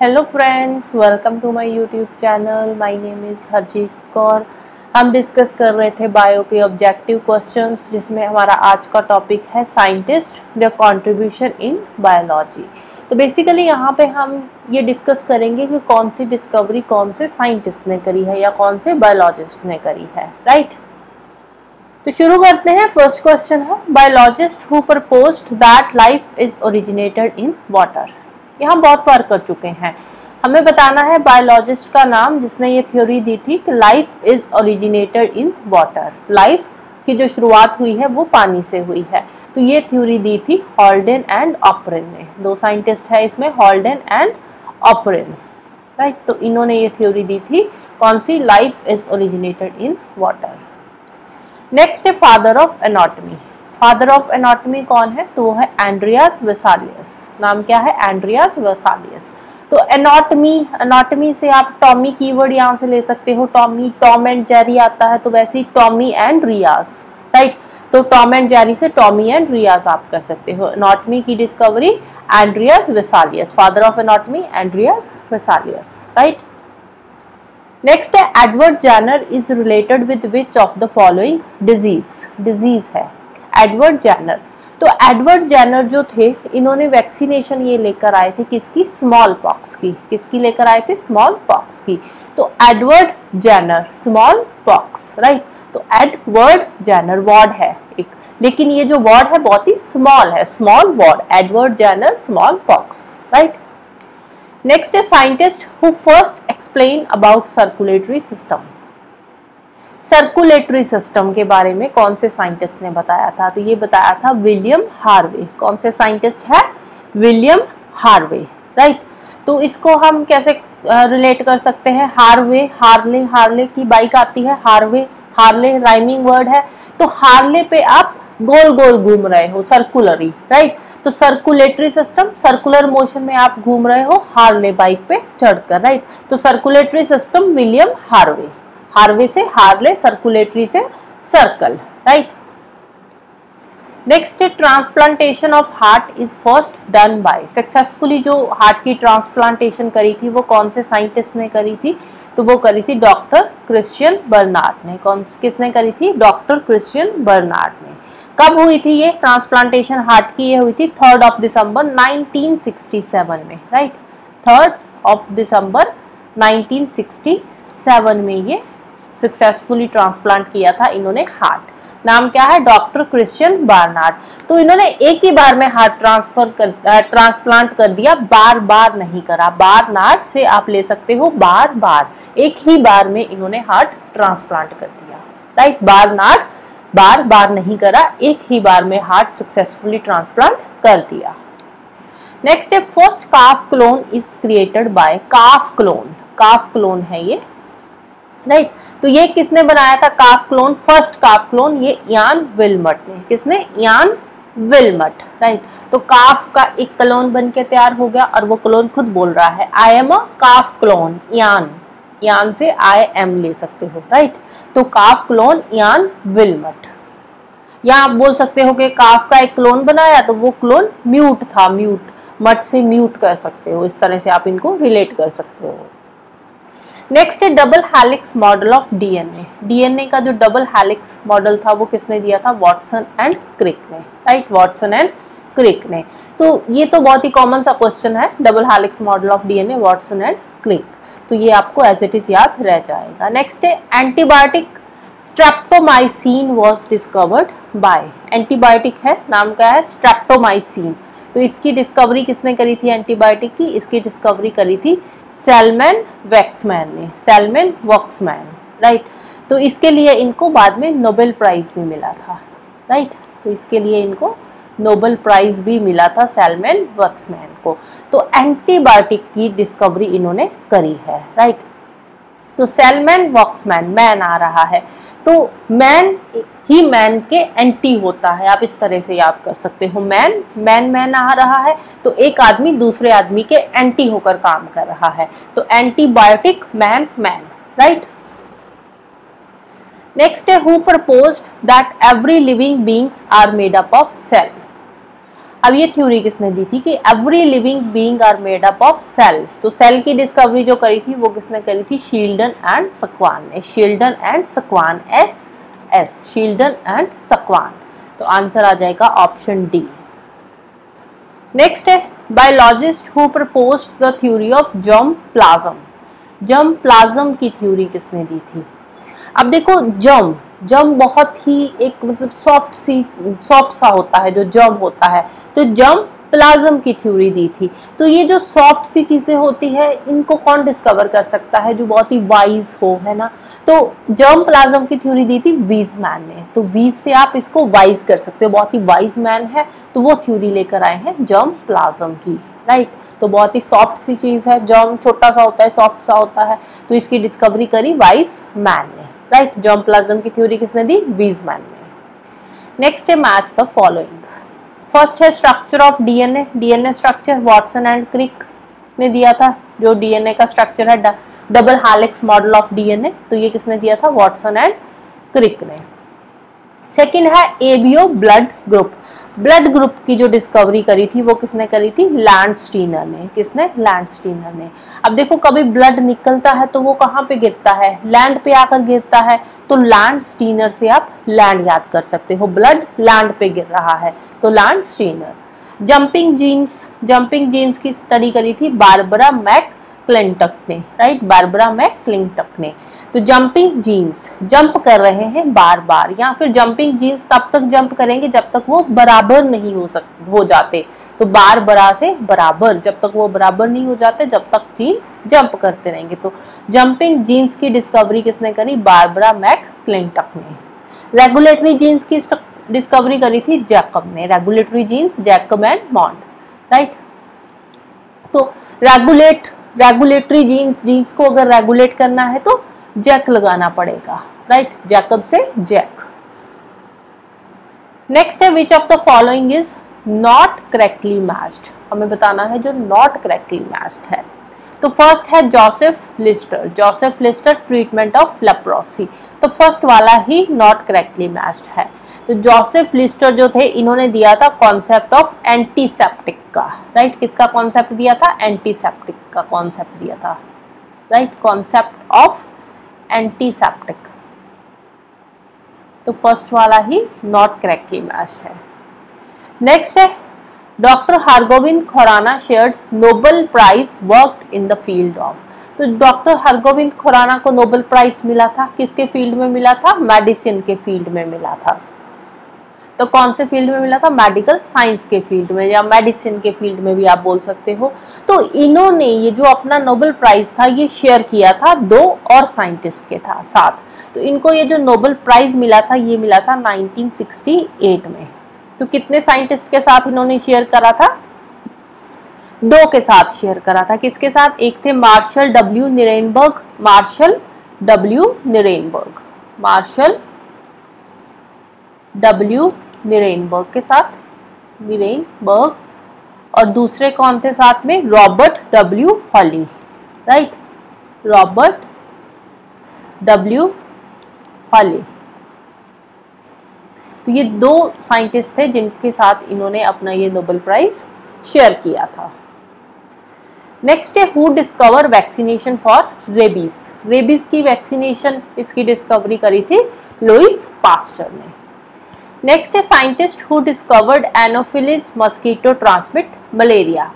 Hello friends, welcome to my YouTube channel. My name is Harjeet Kaur. हम discuss कर रहे थे बायो के ऑब्जेक्टिव क्वेश्चंस, जिसमें हमारा आज का टॉपिक है scientist there contribution in biology. तो बेसिकली यहाँ पे हम ये डिस्कस करेंगे कि कौन सी डिस्कवरी कौन से साइंटिस्ट ने करी है या कौन से बायोलॉजिस्ट ने करी है, राइट। तो शुरू करते हैं। फर्स्ट क्वेश्चन है, biologist who proposed that life is originated in water. ये हम बहुत बार कर चुके हैं। हमें बताना है बायोलॉजिस्ट का नाम जिसने ये थ्योरी दी थी कि life is originated in water. Life की जो शुरुआत हुई है वो पानी से हुई है। तो ये थ्योरी दी थी हॉल्डेन एंड ऑपरेन ने। दो साइंटिस्ट है इसमें, हॉल्डेन एंड ऑपरेन, राइट। तो इन्होंने ये थ्योरी दी थी कौन सी, life is originated in water. Next है father of anatomy. Father of anatomy कौन है? तो वो है एंड्रियास वेसालियस। नाम क्या है? Andreas Vesalius. तो एनाटॉमी से आप टॉमी कीवर्ड यहाँ से ले सकते हो। टॉम एंड जेरी आता है, तो वैसे ही टॉमी एंड रियाज, राइट। तो टॉम एंड जेरी से टॉमी एंड रियाज आप कर सकते हो। एनाटॉमी की discovery Andreas Vesalius, father of anatomy Andreas Vesalius, right. Next है Edward Jenner is related with which of the following disease है एडवर्ड जेनर। तो एडवर्ड जेनर जो थे, इन्होंने वैक्सीनेशन ये लेकर आए थे किसकी? स्मॉल पॉक्स की। किसकी लेकर आए थे? स्मॉल पॉक्स की। तो Edward Jenner, small pox, right. तो एडवर्ड जेनर वर्ड है एक, लेकिन ये जो वर्ड है बहुत ही स्मॉल है, small word, Edward Jenner small pox, right. Next है scientist who first explain about circulatory system. Circulatory system के बारे में कौन से साइंटिस्ट ने बताया था? तो ये बताया था विलियम हार्वे। कौन से साइंटिस्ट है? William Harvey, right. तो इसको हम कैसे रिलेट कर सकते हैं? हार्ले की बाइक आती है, हार्ले राइमिंग वर्ड है। तो हार्ले पे आप गोल गोल घूम रहे हो, सर्कुलरी, राइट। तो सर्कुलेटरी सिस्टम, सर्कुलर मोशन में आप घूम रहे हो हार्ले बाइक पे चढ़कर, राइट। तो circulatory system William Harvey. Harvey से हार्ले, सर्कुलेटरी से circle, right. Next transplantation of heart is first done by. Successfully जो हार्ट की ट्रांसप्लांटेशन करी थी वो कौन से साइंटिस्ट ने करी थी? तो वो करी थी डॉक्टर क्रिश्चियन बर्नार्ड ने। किसने करी थी? डॉक्टर क्रिश्चियन बर्नार्ड ने। कब हुई थी ये ट्रांसप्लांटेशन हार्ट की? ये हुई थी 3 दिसंबर 1967 में, राइट। 3 दिसंबर 1967 में ये सक्सेसफुली ट्रांसप्लांट किया था इन्होंने हार्ट। नाम क्या है? Doctor Christian Barnard. तो इन्होंने एक ही बार में हार्ट ट्रांसप्लांट कर दिया, बार बार नहीं करा। बर्नार्ड से आप ले सकते हो बार बार, एक ही बार में इन्होंने हार्ट ट्रांसप्लांट कर दिया, राइट। बर्नार्ड बार बार नहीं करा, एक ही बार में हार्ट सक्सेसफुली ट्रांसप्लांट कर दिया। नेक्स्ट है first calf clone is created by. Calf clone है ये, राइट। तो ये किसने बनाया था calf clone? First calf clone ये इयान विल्मट ने। किसने? Ian Wilmut, right. तो काफ का एक क्लोन बन के तैयार हो गया और वो क्लोन खुद बोल रहा है I am a calf clone. Ian से आई एम ले सकते हो, राइट। तो काफ क्लोन इयान विल्मट। या आप बोल सकते हो कि काफ का एक क्लोन बनाया तो वो क्लोन म्यूट था, मट से म्यूट कर सकते हो। इस तरह से आप इनको रिलेट कर सकते हो। नेक्स्ट है double helix model of DNA. DNA का जो डबल हेलिक्स मॉडल था वो किसने दिया था? वॉटसन एंड क्रिक ने, राइट। वॉटसन एंड क्रिक ने। तो ये तो बहुत ही कॉमन सा क्वेश्चन है, double helix model of DNA, Watson and Crick. तो ये आपको एज इट इज याद रह जाएगा। नेक्स्ट है antibiotic streptomycin was discovered by. Antibiotic है, नाम क्या है? स्ट्रेप्टोमाइसिन। तो इसकी डिस्कवरी किसने करी थी? एंटीबायोटिक की इसकी डिस्कवरी करी थी सेलमैन वैक्समैन ने। Selman Waksman, right. तो इसके लिए इनको बाद में नोबेल प्राइज भी मिला था, राइट। तो इसके लिए इनको नोबेल प्राइज भी मिला था सेलमैन वैक्समैन को। तो एंटीबायोटिक की डिस्कवरी इन्होंने करी है, राइट। तो सेलमैन वैक्समैन, मैन आ रहा है तो मैन ही मैन के एंटी होता है, आप इस तरह से याद कर सकते हो। मैन आ रहा है तो एक आदमी दूसरे आदमी के एंटी होकर काम कर रहा है। तो एंटीबायोटिक मैन, राइट। नेक्स्ट है who proposed that every living beings are made up of cell. अब ये थ्योरी किसने दी थी कि every living being are made up of cells. तो सेल की डिस्कवरी जो करी थी वो किसने करी थी? शील्डन एंड सक्वान ने। Sheldon and Sakwan, S Sheldon and Sakwan. तो आंसर आ जाएगा ऑप्शन डी। नेक्स्ट है biologist who proposed the theory of germ plasm. Germ plasm की थ्योरी किसने दी थी? अब देखो जर्म बहुत ही एक मतलब सॉफ्ट सा होता है जो जर्म होता है, तो जर्म प्लाज्म की थ्योरी दी थी। तो ये जो सॉफ्ट सी चीजें होती है इनको कौन डिस्कवर कर सकता है? जो बहुत ही वाइज हो, है ना। तो जर्म प्लाज्म की थ्योरी दी थी वीजमैन ने। तो वीज से आप इसको वाइज कर सकते हो, बहुत ही वाइज मैन है, तो वो थ्योरी लेकर आए हैं जर्म प्लाज्म की, राइट। तो बहुत ही सॉफ्ट सी चीज है, जर्म छोटा सा होता है, सॉफ्ट सा होता है, तो इसकी डिस्कवरी करी वाइज मैन ने, राइट। जर्म प्लाज्म की थ्योरी किसने दी? वीजमैन ने। नेक्स्ट है मैच द फॉलोइंग। फर्स्ट है structure of DNA. DNA structure Watson and Crick ने दिया था। जो डीएनए का स्ट्रक्चर है double helix model of DNA, तो ये किसने दिया था? वॉटसन एंड क्रिक ने। सेकंड है ABO blood group. Blood group की जो डिस्कवरी करी थी वो किसने करी थी? लैंडस्टीनर ने। किसने? लैंडस्टीनर ने। अब देखो कभी ब्लड निकलता है तो वो कहाँ पे गिरता है? लैंड पे आकर गिरता है, तो लैंडस्टीनर से आप लैंड याद कर सकते हो, ब्लड लैंड पे गिर रहा है, तो लैंडस्टीनर। जंपिंग जीन्स की स्टडी करी थी बारबरा मैकक्लिंटक ने, राइट, बारबरा मैकक्लिंटक ने। तो जंपिंग जीन्स, जंप कर रहे हैं बार बार, या फिर जंपिंग जीन्स तब तक जंप करेंगे जब तक वो बराबर नहीं हो जाते। तो बारबरा से बराबर, जब तक वो बराबर नहीं हो जाते जब तक जीन्स जंप करते रहेंगे। तो जंपिंग जीन्स की डिस्कवरी किसने करी? बारबरा मैकक्लिंटक ने। रेगुलेटरी जीन्स की डिस्कवरी करी थी जैकब ने। Regulatory genes, Jacob and Monod, right. तो रेगुलेटरी जीन्स को अगर रेगुलेट करना है तो जैक लगाना पड़ेगा, राइट, जैकब से जैक। नेक्स्ट है which of the following is not correctly matched. हमें बताना है जो नॉट करेक्टली मैच्ड है। तो फर्स्ट है Joseph Lister treatment of leprosy. तो फर्स्ट वाला ही नॉट करेक्टली मैच्ड है। तो जोसेफ लिस्टर जो थे इन्होंने दिया था कॉन्सेप्ट ऑफ एंटीसेप्टिक का, राइट। किसका कॉन्सेप्ट दिया था? एंटीसेप्टिक का कॉन्सेप्ट दिया था, राइट, कॉन्सेप्ट ऑफ एंटीसेप्टिक। तो फर्स्ट वाला ही नॉट करेक्टली मैच्ड है। नेक्स्ट है doctor Hargobind Khorana shared Nobel prize worked in the field of. तो डॉक्टर हरगोविंद खुराना को नोबेल प्राइज मिला था, किसके फील्ड में मिला था? मेडिसिन के फील्ड में मिला था। तो कौन से फील्ड में मिला था? मेडिकल साइंस के फील्ड में, या मेडिसिन के फील्ड में भी आप बोल सकते हो। तो इन्होंने ये जो अपना नोबेल प्राइज था ये शेयर किया था दो और साइंटिस्ट के साथ। तो इनको ये जो नोबेल प्राइज मिला था ये मिला था 1968 में। तो कितने साइंटिस्ट के साथ इन्होंने शेयर करा था? दो के साथ शेयर करा था। किसके साथ? एक थे मार्शल डब्ल्यू निरेनबर्ग के साथ, और दूसरे कौन थे साथ में? रॉबर्ट डब्ल्यू हॉली, राइट, रॉबर्ट डब्ल्यू हॉली। तो ये दो साइंटिस्ट थे जिनके साथ इन्होंने अपना ये नोबेल प्राइज शेयर किया था। नेक्स्ट है who discover vaccination for rabies. Rabies की वैक्सीनेशन इसकी डिस्कवरी करी थी लुइस पास्चर ने। नेक्स्ट है scientist who discovered Anopheles mosquito transmit malaria.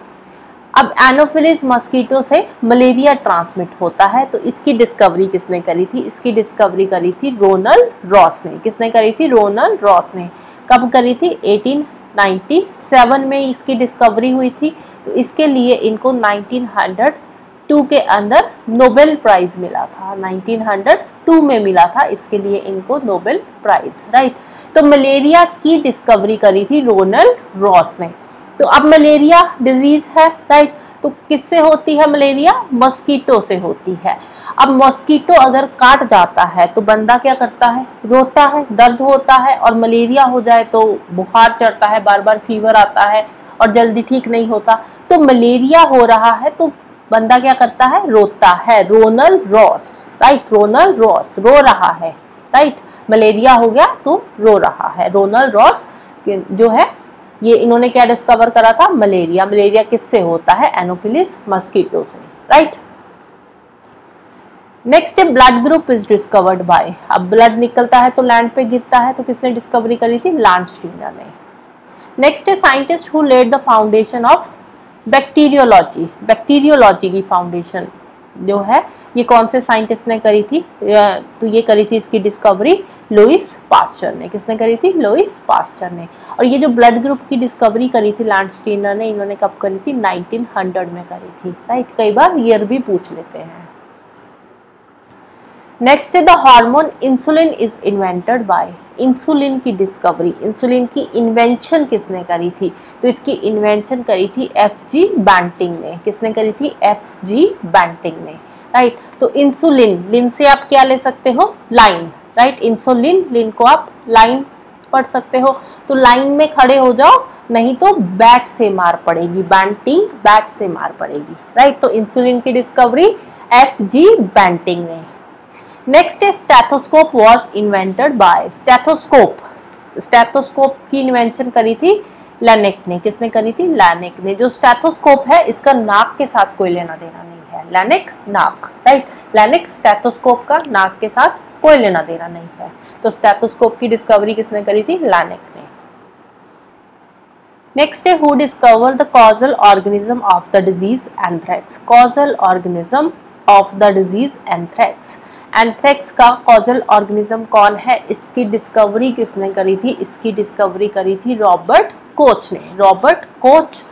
अब एनोफिलिस मस्कीटो से मलेरिया ट्रांसमिट होता है, तो इसकी डिस्कवरी किसने करी थी? इसकी डिस्कवरी करी थी रोनाल्ड रॉस ने। किसने करी थी? रोनाल्ड रॉस ने। कब करी थी? 1897 में इसकी डिस्कवरी हुई थी। तो इसके लिए इनको 1902 के अंदर नोबेल प्राइज मिला था, 1902 में मिला था इसके लिए इनको नोबेल प्राइज, राइट। तो मलेरिया की डिस्कवरी करी थी रोनाल्ड रॉस ने। तो अब मलेरिया डिजीज है, राइट, तो किससे होती है मलेरिया? मस्कीटो से होती है। अब मस्कीटो अगर काट जाता है तो बंदा क्या करता है? रोता है, दर्द होता है, और मलेरिया हो जाए तो बुखार चढ़ता है, बार बार फीवर आता है और जल्दी ठीक नहीं होता। तो मलेरिया हो रहा है तो बंदा क्या करता है? रोता है। Ronald Ross, right, Ronald Ross रो रहा है, राइट, मलेरिया हो गया तो रो रहा है। रोनाल्ड रॉस जो है ये इन्होंने क्या डिस्कवर करा था? मलेरिया। मलेरिया किससे होता है? एनोफिलिस मस्कीटो से, राइट। नेक्स्ट है blood group is discovered by. अब ब्लड निकलता है तो लैंड पे गिरता है, तो किसने डिस्कवरी करी थी? लांडस्टीनर ने। नेक्स्ट है scientist who led the foundation of bacteriology. Bacteriology की फाउंडेशन जो है ये कौन से साइंटिस्ट ने करी थी? तो ये करी थी इसकी डिस्कवरी लुइस पास्चर ने। किसने करी थी? लुइस पास्चर ने। और ये जो ब्लड ग्रुप की डिस्कवरी करी थी लांडस्टीनर ने, इन्होंने कब करी थी? 1900 में करी थी, राइट। कई बार ईयर भी पूछ लेते हैं। नेक्स्ट है the hormone insulin is invented by. Insulin की डिस्कवरी, इंसुलिन की इन्वेंशन किसने करी थी? तो इसकी इन्वेंशन करी थी एफ.जी. बैंटिंग ने। किसने करी थी? एफ.जी. बैंटिंग ने, राइट। तो इंसुलिन, लिन से आप क्या ले सकते हो? Line, right. इंसुलिन, लिन को आप लाइन पढ़ सकते हो। तो लाइन में खड़े हो जाओ, नहीं तो बैट से मार पड़ेगी। बैंटिंग, बैट से मार पड़ेगी, राइट। तो इंसुलिन की डिस्कवरी एफ.जी. बैंटिंग ने। नेक्स्ट है stethoscope was invented by. Stethoscope, stethoscope की इन्वेंशन करी थी लैनेक ने। किसने करी थी? लैनेक ने। जो स्टेथोस्कोप है इसका नाक के साथ कोई लेना देना नहीं है। लैनेक नाक, राइट। लैनेक स्टेथोस्कोप का नाक के साथ कोई लेना देना नहीं है। तो स्टेथोस्कोप की डिस्कवरी किसने करी थी? लैनेक ने। नेक्स्ट है who discover the causal organism of the disease anthrax. Causal organism of the disease anthrax. Anthrax का कॉजल ऑर्गेनिज्म कौन है? इसकी डिस्कवरी किसने करी थी? इसकी डिस्कवरी करी थी रॉबर्ट कोच ने। Robert Koch.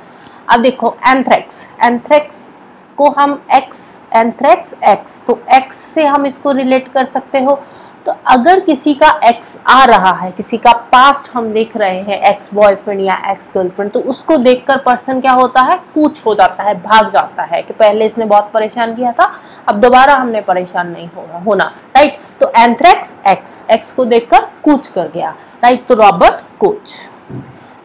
अब देखो एंथ्रेक्स, एंथ्रेक्स को हम एंथ्रेक्स एक्स, तो एक्स से हम इसको रिलेट कर सकते हो। तो अगर किसी का एक्स आ रहा है, किसी का पास्ट हम देख रहे हैं, एक्स बॉयफ्रेंड या एक्स गर्लफ्रेंड, तो उसको देखकर पर्सन क्या होता है? कूच हो जाता है, भाग जाता है कि पहले इसने बहुत परेशान किया था, अब दोबारा हमने परेशान नहीं होना, राइट। तो एंथ्रेक्स एक्स, एक्स को देखकर कूच कर गया, राइट। तो रॉबर्ट कोच।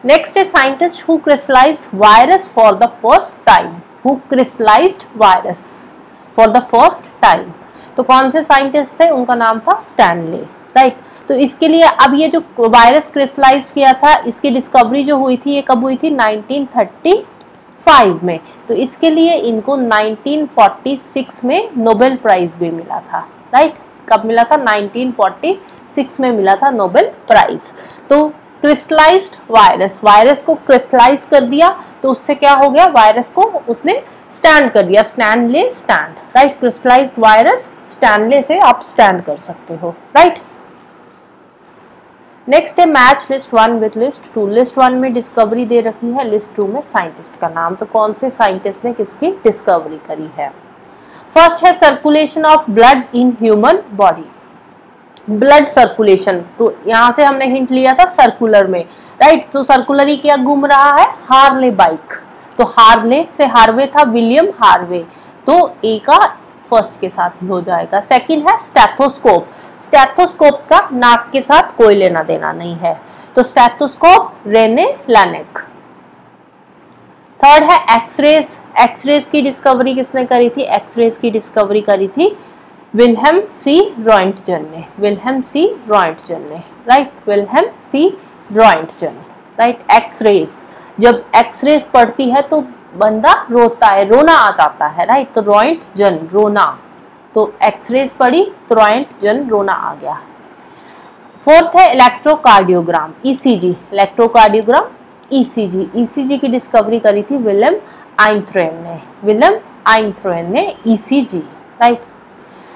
नेक्स्ट है scientist who crystallised virus for the first time. Who crystallised virus for the first time. तो कौन से साइंटिस्ट थे? उनका नाम था स्टैनले, राइट। तो इसके लिए अब ये जो वायरस क्रिस्टलाइज किया था, इसकी डिस्कवरी जो हुई थी ये कब हुई थी? 1935 में। तो इसके लिए इनको 1946 में नोबेल प्राइज भी मिला था, राइट। कब मिला था? 1946 में मिला था नोबेल प्राइज। तो क्रिस्टलाइज्ड वायरस, वायरस को क्रिस्टलाइज कर दिया तो उससे क्या हो गया? वायरस को उसने स्टैंड कर दिया। Stanley stand, right. Crystallised virus, Stanley से आप स्टैंड कर सकते हो, राइट। नेक्स्ट है match list 1 with list 2। List 1 में डिस्कवरी दे रखी है, लिस्ट 2 में साइंटिस्ट का नाम। तो कौन से साइंटिस्ट ने किसकी डिस्कवरी करी है? फर्स्ट है circulation of blood in human body. Blood circulation, तो यहां से हमने हिंट लिया था सर्कुलर में, राइट। तो सर्कुलर ही क्या घूम रहा है? Harley bike. तो हार्ले से हार्वे था, विलियम हार्वे। तो ए का फर्स्ट के साथ ही हो जाएगा। सेकंड है स्टेथोस्कोप। स्टेथोस्कोप का नाक के साथ कोई लेना देना नहीं है, तो स्टेथोस्कोप रेने लैनेक। थर्ड है एक्सरेज। एक्सरेज की डिस्कवरी किसने करी थी? एक्सरेज की डिस्कवरी करी थी विल्हेम सी रॉन्टजन ने। विल्हेम सी रॉन्टजन ने, राइट। विल्हेम सी रॉन्टजन, राइट। एक्सरेज, जब एक्सरेज पड़ती है तो बंदा रोता है, रोना आ जाता है, राइट। तो रॉन्टजन रोना, तो एक्सरेज पड़ी तो रॉन्टजन रोना आ गया। फोर्थ है electrocardiogram, ECG. Electrocardiogram, ECG. ECG की डिस्कवरी करी थी विलियम आइंथ्रोन ने। विलियम आइंथ्रोन ने ECG, right.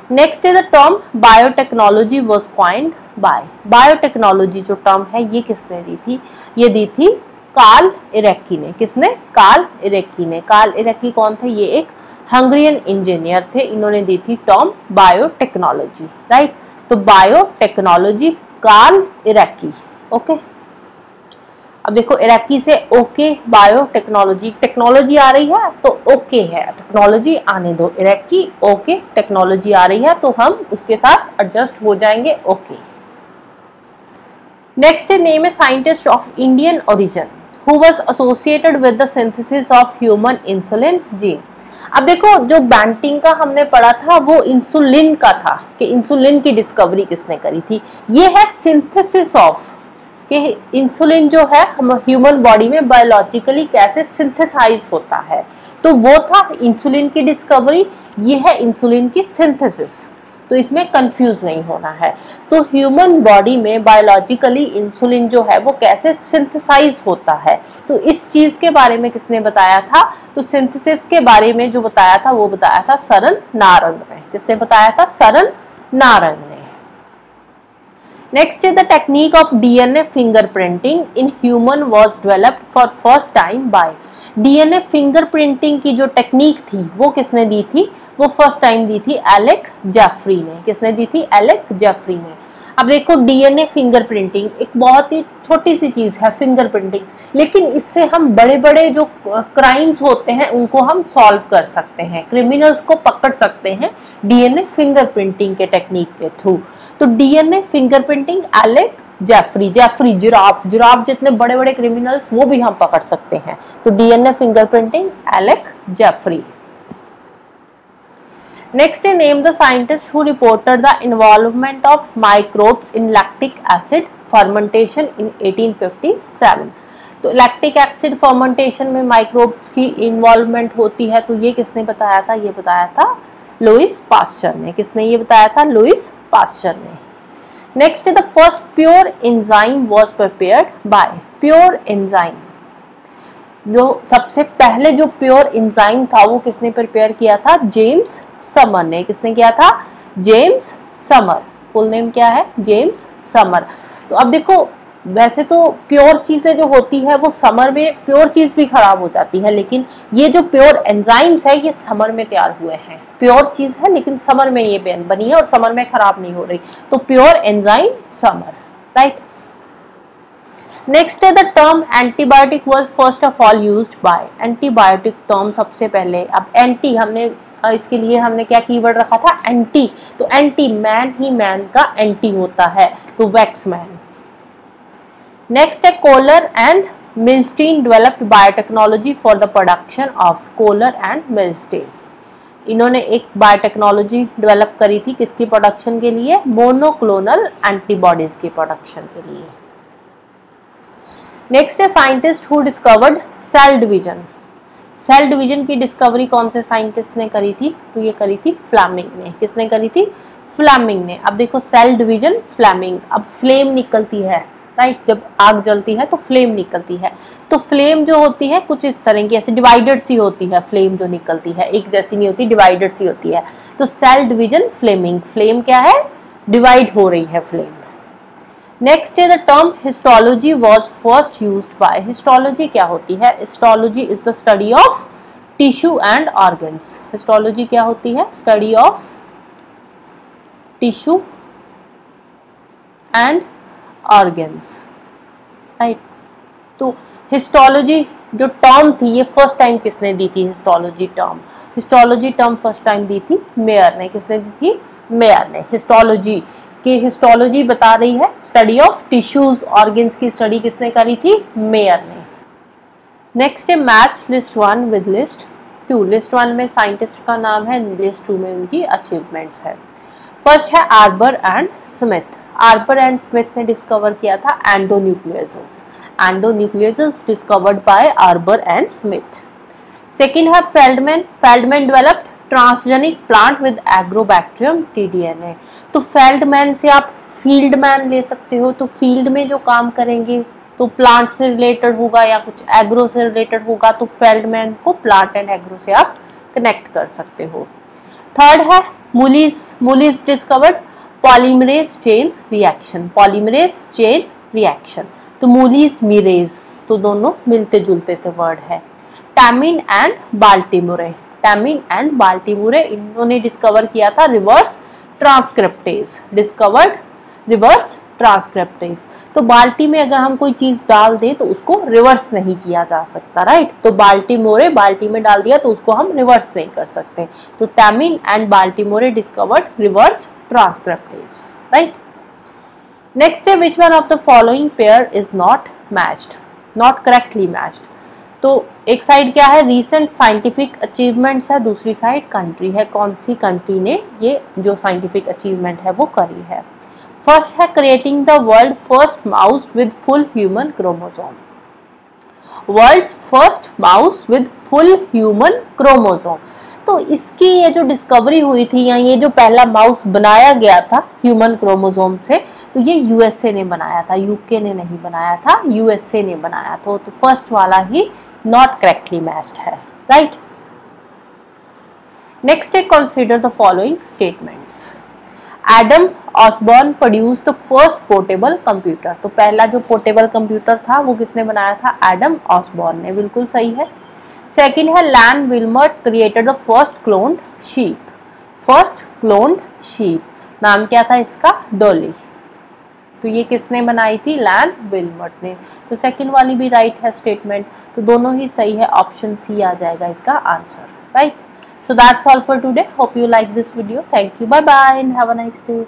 Next is the term biotechnology was coined bye. Biotechnology जो टर्म है ये किसने दी थी? ये दी थी कार्ल इरेक्की ने। किसने? कार्ल इरेक्की ने। कार्ल इरेक्की कौन थे? ये एक हंगरियन इंजीनियर थे। इन्होंने दी थी टर्म बायोटेक्नोलॉजी, राइट। तो बायोटेक्नोलॉजी कार्ल इरेक्की, ओके। अब देखो इरेक्की से ओके बायोटेक्नोलॉजी, टेक्नोलॉजी आ रही है तो ओके है, टेक्नोलॉजी आने दो। इरेक्की ओके, टेक्नोलॉजी आ रही है तो हम उसके साथ एडजस्ट हो जाएंगे, okay. Next name a scientist of Indian origin who was associated with the synthesis of human insulin gene. अब देखो जो बैंटिंग का हमने पढ़ा था वो इंसुलिन का था कि इंसुलिन की डिस्कवरी किसने करी थी। ये है सिंथेसिस ऑफ कि इंसुलिन जो है हम ह्यूमन बॉडी में बायोलॉजिकली कैसे सिंथेसाइज होता है। तो वो था इंसुलिन की डिस्कवरी, ये है इंसुलिन की सिंथेसिस। तो इसमें कंफ्यूज नहीं होना है। तो ह्यूमन बॉडी में बायोलॉजिकली इंसुलिन जो है वो कैसे सिंथेसाइज होता है, तो इस चीज के बारे में किसने बताया था? तो सिंथेसिस के बारे में जो बताया था वो बताया था सरन नारंग ने। किसने बताया था? सरन नारंग ने। Next is the technique of DNA fingerprinting in human was developed for first time by. DNA fingerprinting की जो टेक्निक थी वो किसने दी थी? वो फर्स्ट टाइम दी थी एलेक जेफरी ने। किसने दी थी? एलेक जेफरी ने। अब देखो डीएनए फिंगरप्रिंटिंग एक बहुत ही छोटी सी चीज है फिंगरप्रिंटिंग, लेकिन इससे हम बड़े बड़े जो क्राइम्स होते हैं उनको हम सॉल्व कर सकते हैं, क्रिमिनल्स को पकड़ सकते हैं डीएनए फिंगरप्रिंटिंग के टेक्निक के थ्रू। तो DNA fingerprinting Alec Jeffrey, Jeffrey giraffe, giraffe जितने बड़े बड़े क्रिमिनल्स वो भी हम पकड़ सकते हैं। तो DNA fingerprinting Alec Jeffrey. Next, name the scientist who reported the involvement of microbes in lactic acid fermentation in 1857। तो लैक्टिक एसिड फर्मेंटेशन में माइक्रोब्स की इन्वॉल्वमेंट होती है, तो ये किसने बताया था? ये बताया था लुईस पास्चर ने। किसने ये बताया था? लुईस पास्चर ने। Next, the first pure enzyme was prepared by. Pure enzyme, जो सबसे पहले जो प्योर एंजाइम था वो किसने प्रिपेयर किया था? जेम्स समर ने। किसने किया था? James summer. फुल नेम क्या है? James summer. तो अब देखो वैसे तो प्योर चीजें जो होती है वो समर में प्योर चीज भी खराब हो जाती है, लेकिन ये जो प्योर एंजाइम्स है ये समर में तैयार हुए हैं। प्योर चीज है लेकिन समर में ये बनी है और समर में खराब नहीं हो रही, तो pure enzyme Sumner, right. Next है the term antibiotic was first of all used by. Antibiotic term सबसे पहले, अब एंटी हमने इसके लिए हमने क्या कीवर्ड रखा था? एंटी। तो एंटी, मैन ही मैन का एंटी होता है, तो वैक्स मैन। नेक्स्ट है Kohler and Milstein developed biotechnology for the production of Kohler and Milstein. इन्होंने एक बायोटेक्नोलॉजी डेवलप करी थी किसकी प्रोडक्शन के लिए? मोनोक्लोनल एंटीबॉडीज की प्रोडक्शन के लिए। नेक्स्ट है scientist who discovered cell division. Cell division की डिस्कवरी कौन से साइंटिस्ट ने करी थी? तो ये करी थी फ्लेमिंग ने। किसने करी थी? फ्लेमिंग ने। अब देखो सेल डिवीजन फ्लेमिंग, अब फ्लेम निकलती है, राइट, जब आग जलती है तो फ्लेम निकलती है। तो फ्लेम जो होती है कुछ इस तरह की, ऐसे डिवाइडेड सी होती है फ्लेम जो निकलती है, एक जैसी नहीं होती, डिवाइडेड सी होती है। तो सेल डिवीजन फ्लेमिंग, फ्लेम क्या है? डिवाइड हो रही है फ्लेम। नेक्स्ट है the term histology was first used by. Histology क्या होती है? Histology is the study of tissue and organs. Histology क्या होती है? Study of tissue and organs, right. तो हिस्टोलॉजी जो टर्म थी ये फर्स्ट टाइम किसने दी थी? Histology term, histology term first time दी थी मेयर ने। किसने दी थी? मेयर ने। हिस्टोलॉजी की हिस्टोलॉजी बता रही है स्टडी ऑफ टिश्यूज, ऑर्गन्स की स्टडी किसने करी थी? मेयर ने। नेक्स्ट है match list 1 with list 2। List 1 में साइंटिस्ट का नाम है, लिस्ट 2 में उनकी अचीवमेंट्स है। फर्स्ट है Arber and Smith. Arber and Smith ने डिस्कवर किया था endonucleases. Endonucleases discovered by Arber and Smith. Second है Feldmann. Feldmann developed transgenic plant with agrobacterium TDNA. तो फेल्डमैन से आप फील्डमैन ले सकते हो, तो फील्ड में जो काम करेंगे तो प्लांट से रिलेटेड होगा या कुछ एग्रो से रिलेटेड होगा, तो फेल्डमैन को प्लांट एंड एग्रो से आप कनेक्ट कर सकते हो। थर्ड है मुलिस। मुलिस discovered polymerase chain reaction. Polymerase chain reaction, तो मुलिस मिरेज, तो दोनों मिलते जुलते से वर्ड है। टैमिन एंड बाल्टीमोरे। टैमिन एंड बाल्टीमोरे इन्होंने डिस्कवर किया था reverse transcriptase. Discovered reverse transcriptase. तो बाल्टी में अगर हम कोई चीज डाल दें तो उसको रिवर्स नहीं किया जा सकता, राइट। तो बाल्टीमोरे बाल्टी में डाल दिया तो उसको हम रिवर्स नहीं कर सकते। तो Temin and Baltimore discovered reverse transcriptase, right. Next है which one of the following pair is not matched, not correctly matched. तो एक साइड क्या है? रीसेंट साइंटिफिक अचीवमेंट्स है, दूसरी साइड कंट्री है। कौन सी कंट्री ने ये जो साइंटिफिक अचीवमेंट है वो करी है? फर्स्ट है creating the world first mouse with full human chromosome. World first mouse with full human chromosome. तो इसकी ये जो डिस्कवरी हुई थी या ये जो पहला माउस बनाया गया था ह्यूमन क्रोमोसोम से, तो ये यूएसए ने बनाया था, यूके ने नहीं बनाया था, यूएसए ने बनाया था। तो फर्स्ट वाला ही नॉट करेक्टली मैच्ड है, राइट। नेक्स्ट है consider the following statements. Adam Osborne produce the first portable computer. तो पहला जो पोर्टेबल कंप्यूटर था वो किसने बनाया था? एडम ऑसबॉर्न ने, बिल्कुल सही है। सेकंड है Ian Wilmut created the first cloned sheep. First cloned sheep, नाम क्या था इसका? डॉली। तो ये किसने बनाई थी? लैन विल्मर्ट ने। तो सेकंड वाली भी राइट है स्टेटमेंट, तो दोनों ही सही है, ऑप्शन सी आ जाएगा इसका answer, right. So that's all for today. Hope you like this video. Thank you. Bye bye and have a nice day.